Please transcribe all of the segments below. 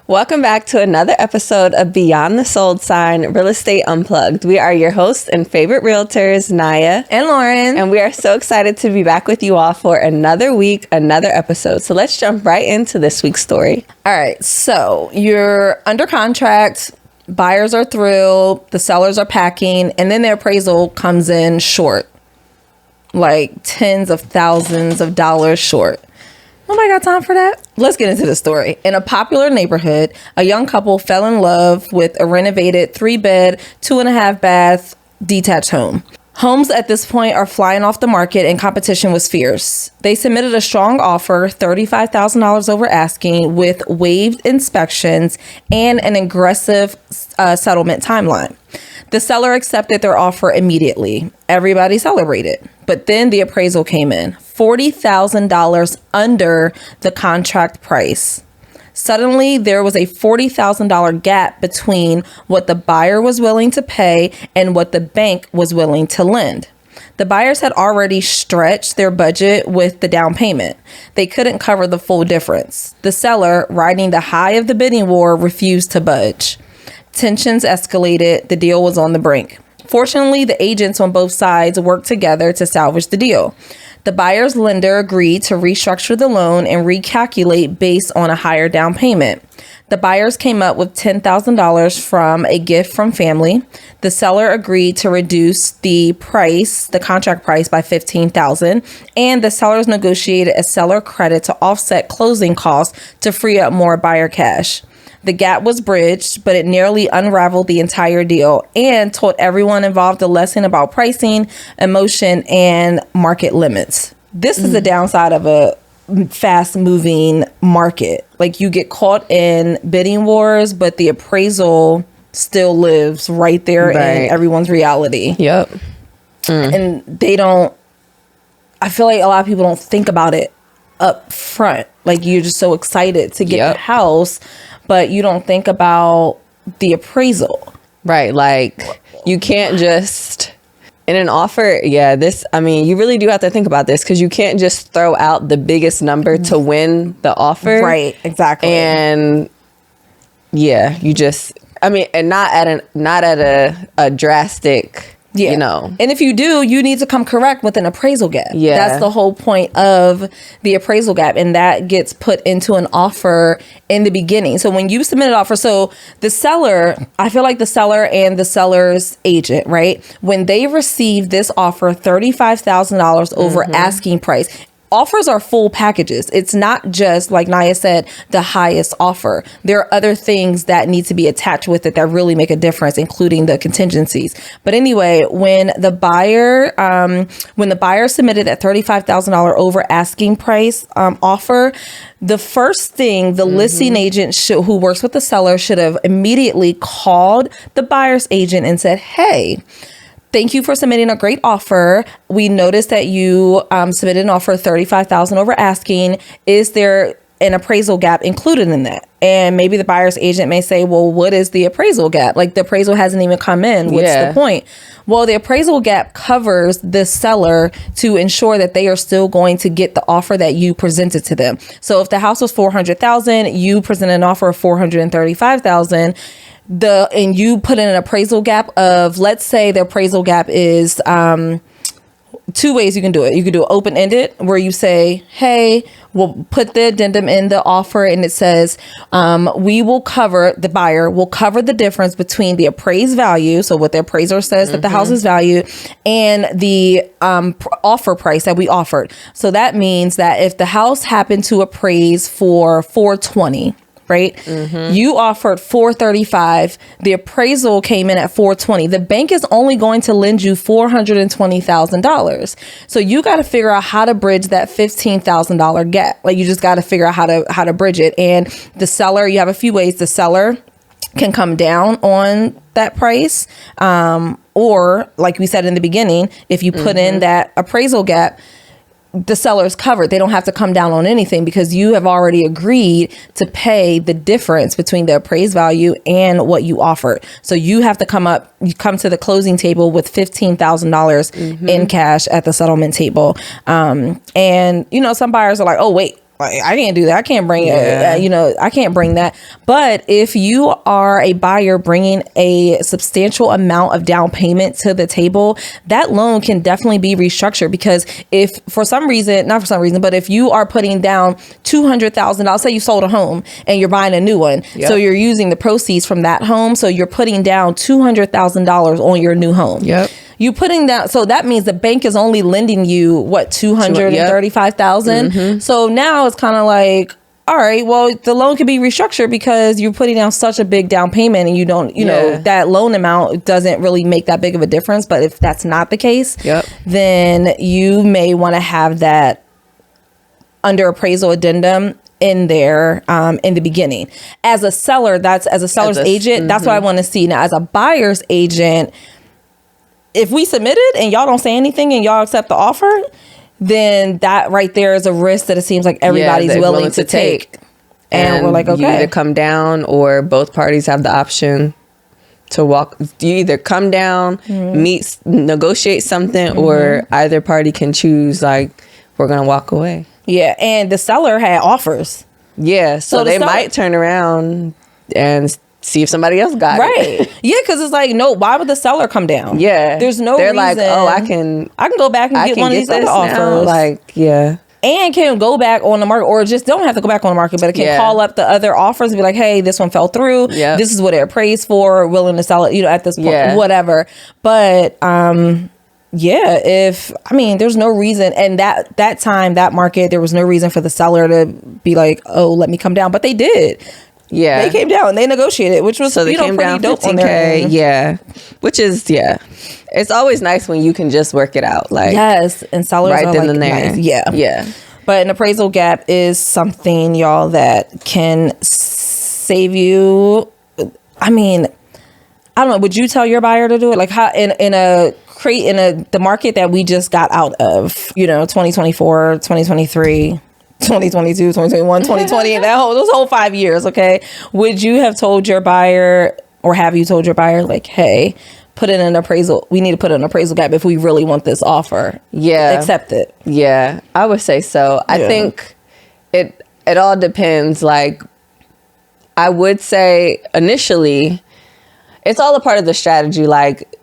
Welcome back to another episode of Beyond the Sold Sign, Real Estate Unplugged. We are your hosts and favorite realtors, Naya and Lauren. And we are so excited to be back with you all for another week, another episode. So let's jump right into this week's story. All right. So you're under contract. Buyers are through. The sellers are packing. And then their appraisal comes in short. Like tens of thousands of dollars short. Nobody got time for that. Let's get into the story. In a popular neighborhood, a young couple fell in love with a renovated 3-bed, 2.5-bath detached home. Homes at this point are flying off the market and competition was fierce. They submitted a strong offer, $35,000 over asking, with waived inspections and an aggressive settlement timeline. The seller accepted their offer immediately. Everybody celebrated. But then the appraisal came in, $40,000 under the contract price. Suddenly, there was a $40,000 gap between what the buyer was willing to pay and what the bank was willing to lend. The buyers had already stretched their budget with the down payment. They couldn't cover the full difference. The seller, riding the high of the bidding war, refused to budge. Tensions escalated. The deal was on the brink. Fortunately, the agents on both sides worked together to salvage the deal. The buyer's lender agreed to restructure the loan and recalculate based on a higher down payment. The buyers came up with $10,000 from a gift from family. The seller agreed to reduce the contract price by $15,000, and the sellers negotiated a seller credit to offset closing costs to free up more buyer cash. The gap was bridged, but it nearly unraveled the entire deal and taught everyone involved a lesson about pricing, emotion, and market limits. This is the downside of a fast-moving market. Like, you get caught in bidding wars, but the appraisal still lives right there in everyone's reality. Yep. And I feel like a lot of people don't think about it up front. Like, you're just so excited to get the house, but you don't think about the appraisal. Right. Like, you can't just, in an offer, you really do have to think about this, because you can't just throw out the biggest number to win the offer. Right. Exactly. And and not at a drastic, And if you do, you need to come correct with an appraisal gap. Yeah. That's the whole point of the appraisal gap. And that gets put into an offer in the beginning. So when you submit an offer, so the seller, I feel like the seller and the seller's agent, right? When they receive this offer, $35,000 over asking price, offers are full packages. It's not just, like Naya said, the highest offer. There are other things that need to be attached with it that really make a difference, including the contingencies. But anyway, when the buyer submitted that $35,000 over asking price offer, the first thing the listing agent who works with the seller should have immediately called the buyer's agent and said, "Hey, thank you for submitting a great offer. We noticed that you submitted an offer $35,000 over asking. Is there an appraisal gap included in that?" And maybe the buyer's agent may say, "Well, what is the appraisal gap? Like, the appraisal hasn't even come in. What's the point?" Well, the appraisal gap covers the seller to ensure that they are still going to get the offer that you presented to them. So if the house was $400,000, you present an offer of $435,000. And you put in an appraisal gap of, let's say the appraisal gap is two ways you can do it. You can do it open-ended, where you say, "Hey, we'll put the addendum in the offer," and it says, the buyer will cover the difference between the appraised value, so what the appraiser says that the house is valued, and the offer price that we offered. So that means that if the house happened to appraise for $420,000, right? You offered $435,000. The appraisal came in at $420,000. The bank is only going to lend you $420,000. So you got to figure out how to bridge that $15,000 gap. Like, you just got to figure out how to bridge it. And the seller, you have a few ways. The seller can come down on that price, or, like we said in the beginning, if you put in that appraisal gap, the seller is covered. They don't have to come down on anything because you have already agreed to pay the difference between the appraised value and what you offered. So you have to come to the closing table with $15,000 in cash at the settlement table. And, you know, some buyers are like, oh, wait, Like, I can't do that. I can't bring Yeah. I can't bring that. But if you are a buyer bringing a substantial amount of down payment to the table, that loan can definitely be restructured, because if for some reason, not for some reason, but if you are putting down $200,000, say you sold a home and you're buying a new one. Yep. So you're using the proceeds from that home. So you're putting down $200,000 on your new home. Yep. You putting that, so that means the bank is only lending you what, $235,000. So now it's kind of like, all right, well, the loan can be restructured because you're putting down such a big down payment, and you don't, know, that loan amount doesn't really make that big of a difference. But if that's not the case, then you may want to have that under appraisal addendum in there in the beginning. As a seller, as a seller's agent, that's what I want to see. Now, as a buyer's agent, if we submitted and y'all don't say anything and y'all accept the offer, then that right there is a risk that it seems like everybody's willing to take. And we're like, okay. You either come down, or both parties have the option to walk. You either come down, meet, negotiate something, or either party can choose, like, we're going to walk away. Yeah. And the seller had offers. Yeah. So they might turn around and see if somebody else got it. Yeah, because it's like, no, why would the seller come down? Yeah. There's no They're reason. like, oh, I can go back and get one of these other offers. Like, yeah. And can go back on the market, or just don't have to go back on the market, but it can call up the other offers and be like, hey, this one fell through. This is what it appraised for, willing to sell it, at this point, whatever. But, there's no reason. And that time, that market, there was no reason for the seller to be like, oh, let me come down. But they did. Yeah, they came down. They negotiated, which was they came down dope on their own. Yeah, which is it's always nice when you can just work it out. Like, yes, and sellers right are then like, and there. Nice. Yeah. But an appraisal gap is something, y'all, that can save you. I mean, I don't know. Would you tell your buyer to do it? Like, how in the market that we just got out of, 2024, 2023. 2022, 2021, 2020, and those whole 5 years, okay? Would you have told your buyer, or have you told your buyer, like, hey, put in an appraisal, we need to put in an appraisal gap if we really want this offer? Yeah. Accept it. Yeah, I would say so. I think it all depends. Like, I would say initially, it's all a part of the strategy. Like,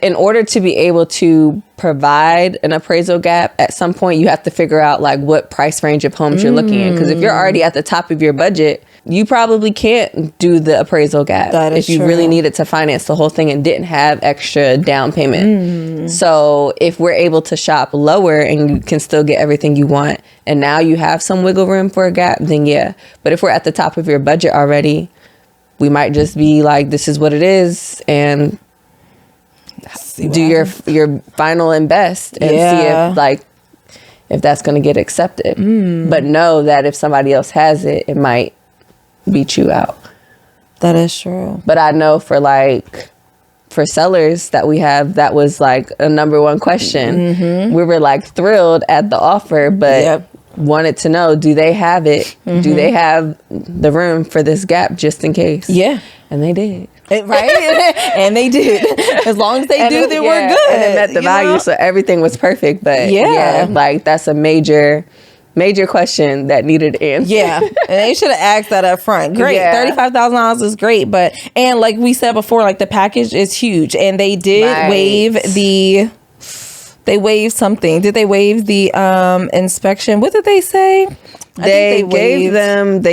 in order to be able to provide an appraisal gap, at some point you have to figure out like what price range of homes you're looking in. Because if you're already at the top of your budget, you probably can't do the appraisal gap if you really needed to finance the whole thing and didn't have extra down payment. So if we're able to shop lower and you can still get everything you want, and now you have some wiggle room for a gap, then yeah. But if we're at the top of your budget already, we might just be like, this is what it is, and do your final and best and see if that's going to get accepted. But know that if somebody else has it, it might beat you out. That is true. But I know for sellers that we have, that was like a number one question. We were like thrilled at the offer, but wanted to know, do they have it? Do they have the room for this gap just in case? Yeah. And they did. Right? And they did. As long as they do, then we're good. And it met the value, so everything was perfect. But like, that's a major question that needed answered. Yeah. And they should have asked that up front. Great. $35,000 is great. And like we said before, like, the package is huge. And they did waive they waived something. Did they waive the inspection? What did they say? They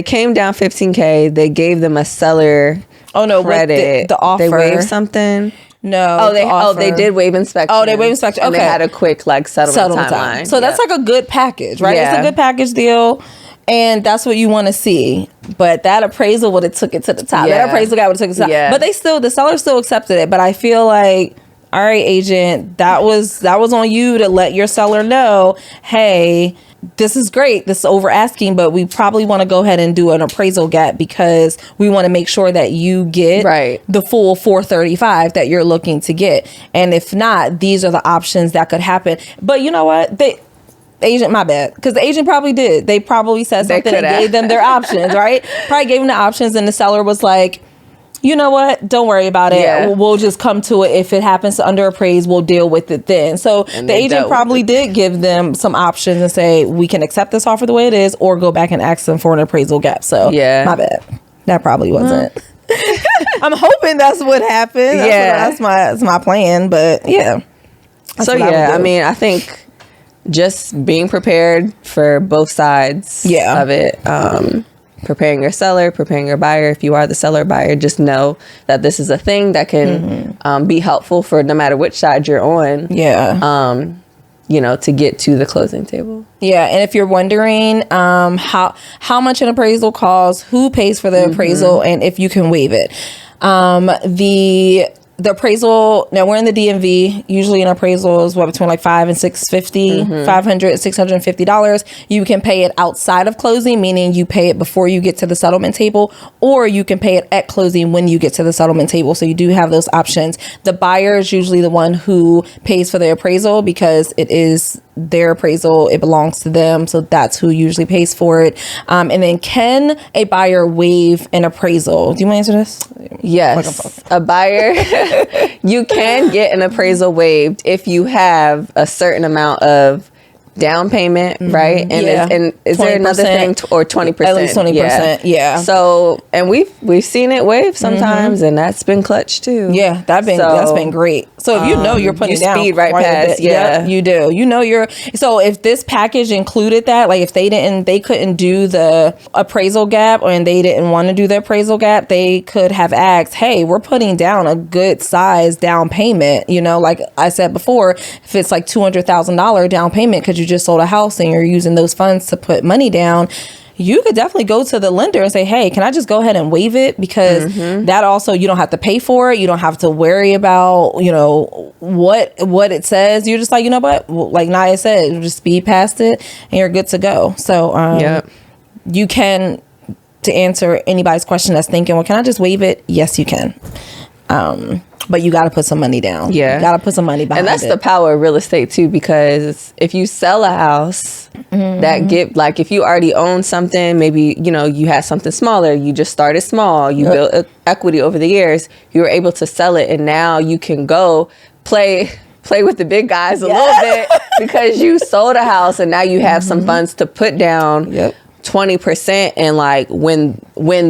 came down $15,000. They gave them a seller credit. The offer. They waived something. No. They did waive inspection. Oh, they waived inspection. Okay. And they had a quick settlement timeline. So that's like a good package, right? It's a good package deal. And that's what you want to see. But that appraisal would have took it to the top. That appraisal guy would have took it to the top. But the seller still accepted it. But I feel like, all right, agent, that was on you to let your seller know, hey, this is great. This is over asking, but we probably want to go ahead and do an appraisal gap because we want to make sure that you get the full 435 that you're looking to get. And if not, these are the options that could happen. But you know what? Agent, my bad, because the agent probably did. They probably said something and gave them their options, right? Probably gave them the options, and the seller was like, you know what? Don't worry about it. Yeah. We'll just come to it. If it happens to under appraise, we'll deal with it then. So the agent probably did give them some options and say, we can accept this offer the way it is, or go back and ask them for an appraisal gap. So yeah, my bad. That probably wasn't. I'm hoping that's what happened. That's my plan. But yeah. So yeah, I mean, I think just being prepared for both sides of it. Preparing your seller, preparing your buyer. If you are the seller buyer, just know that this is a thing that can be helpful for no matter which side you're on. Yeah. You know, to get to the closing table. Yeah, and if you're wondering how much an appraisal costs, who pays for the appraisal, and if you can waive it. The appraisal, now we're in the DMV, usually an appraisal is between like $500 and $650, $650. You can pay it outside of closing, meaning you pay it before you get to the settlement table, or you can pay it at closing when you get to the settlement table. So you do have those options. The buyer is usually the one who pays for the appraisal because it is their appraisal, it belongs to them, so that's who usually pays for it. And then, can a buyer waive an appraisal? Do you want to answer this? Yes, a buyer, you can get an appraisal waived if you have a certain amount of down payment, right? And is there another thing, or 20%? At least 20%. Yeah. So, and we've seen it waive sometimes, and that's been clutch too. Yeah, that's been great. So if you know you're putting down, speed right past. Yeah, you do. You know so if this package included that, like if they couldn't do the appraisal gap, and they didn't want to do the appraisal gap, they could have asked, hey, we're putting down a good size down payment. You know, like I said before, if it's like $200,000 down payment because you just sold a house and you're using those funds to put money down, you could definitely go to the lender and say, hey, can I just go ahead and waive it? Because that also, you don't have to pay for it. You don't have to worry about, you know, what it says. You're just like, you know what? Like Naya said, you just speed past it and you're good to go. So you can, to answer anybody's question that's thinking, well, can I just waive it? Yes, you can. But you got to put some money down. Yeah. You got to put some money behind it. And that's the power of real estate too, because if you sell a house, like if you already own something, maybe, you know, you had something smaller, you just started small, you built equity over the years, you were able to sell it, and now you can go play with the big guys a little bit because you sold a house and now you have some funds to put down 20% and like win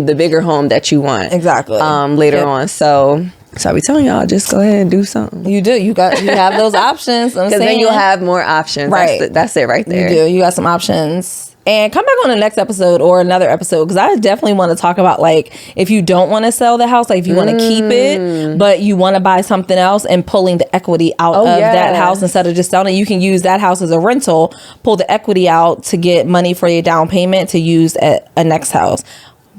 the bigger home that you want. Exactly. Later on. So I be telling y'all, just go ahead and do something. You do. You have those options. Because then you'll have more options. Right. That's it right there. You do. You got some options. And come back on the next episode or another episode, because I definitely want to talk about, like, if you don't want to sell the house, like if you want to keep it, but you want to buy something else, and pulling the equity out of that house instead of just selling it. You can use that house as a rental, pull the equity out to get money for your down payment to use at a next house.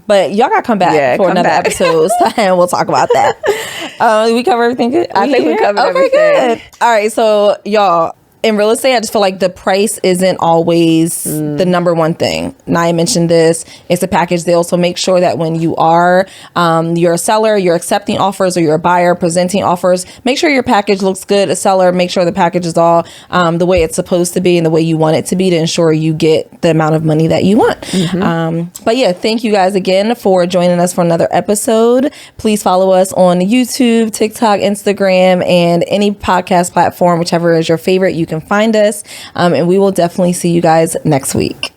But y'all gotta come back for another episode, and we'll talk about that. We cover everything good? I think we covered everything. Good. All right, so y'all, in real estate, I just feel like the price isn't always the number one thing. Naya mentioned this. It's a package deal. So make sure that when you are, you're a seller, you're accepting offers, or you're a buyer presenting offers, make sure your package looks good. A seller, make sure the package is all the way it's supposed to be and the way you want it to be, to ensure you get the amount of money that you want. But yeah, thank you guys again for joining us for another episode. Please follow us on YouTube, TikTok, Instagram, and any podcast platform, whichever is your favorite. You can find us, and we will definitely see you guys next week.